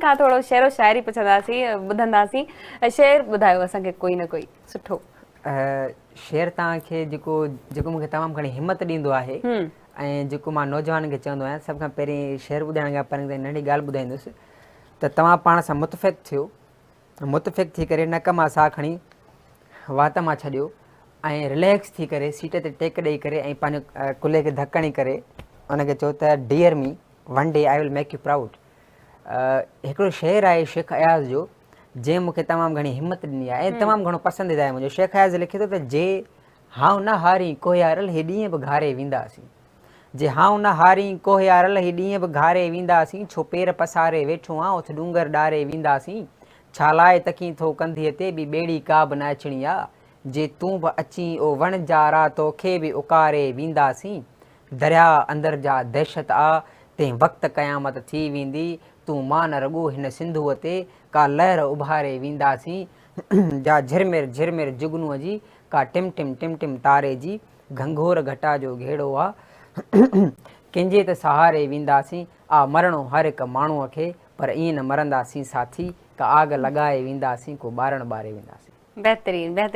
खां थोरो शेरो शाइरी पुछंदासीं ॿुधंदासीं। शेर ॿुधायो असांखे कोई न कोई सुठो। शेर तव्हांखे जेको मूंखे तमामु घणी हिमत ॾींदो आहे ऐं जेको मां नौजवान खे चवंदो आहियां, सभ खां पहिरीं शेर ॿुधाइण खां पहिरीं नंढी ॻाल्हि ॿुधाईंदुसि त तव्हां पाण सां मुतफ़िक़ थियो, मुतफ़िक़ थी करे नक मां साह खणी वात मां छॾियो ऐं रिलैक्स थी करे सीट ते टेक ॾेई करे ऐं पंहिंजो कुल्हे खे धकणी करे उनखे चओ त dear me one day I will make you proud. हिकिड़ो शेर आहे शेख अयाज़ जो, जंहिं मूंखे तमामु घणी हिमत ॾिनी आहे ऐं तमामु घणो पसंदीदा आहे मुंहिंजो। शेख अयाज़ लिखे थो त जे हाउ न हारी कोहियारल हे ॾींहं बि घारे वेंदासीं, जे हाउ न हारी कोहियारल हे ॾींहं बि घारे वेंदासीं, छो पेर पसारे वेठो आं उथ डूंगर ॾारे वेंदासीं, छा लाइ तकीं थो कंधीअ ते बि ॿेड़ी का बि न अचणी आहे, जे तूं बि अची ओ वण जा राह तोखे बि उकारे वेंदासीं, दरिया अंदरि जा दहशत आ तंहिं वक़्तु क़यामत थी वेंदी, तूं मान रॻो हिन सिंधूअ ते का लहर उभारे वेंदासीं, जा झिरमिर झिरमिर जुगनूअ जी का टिम टिम टिम टिम तारे जी घंघोर घटा जो घेड़ो आहे, कंहिंजे त सहारे वेंदासीं, आ मरणो हर हिकु माण्हूअ खे पर ईअं न मरंदासीं साथी, का आग लॻाए वेंदासीं को ॿारण ॿारे वेंदासीं। बहितरीन बहितरीन।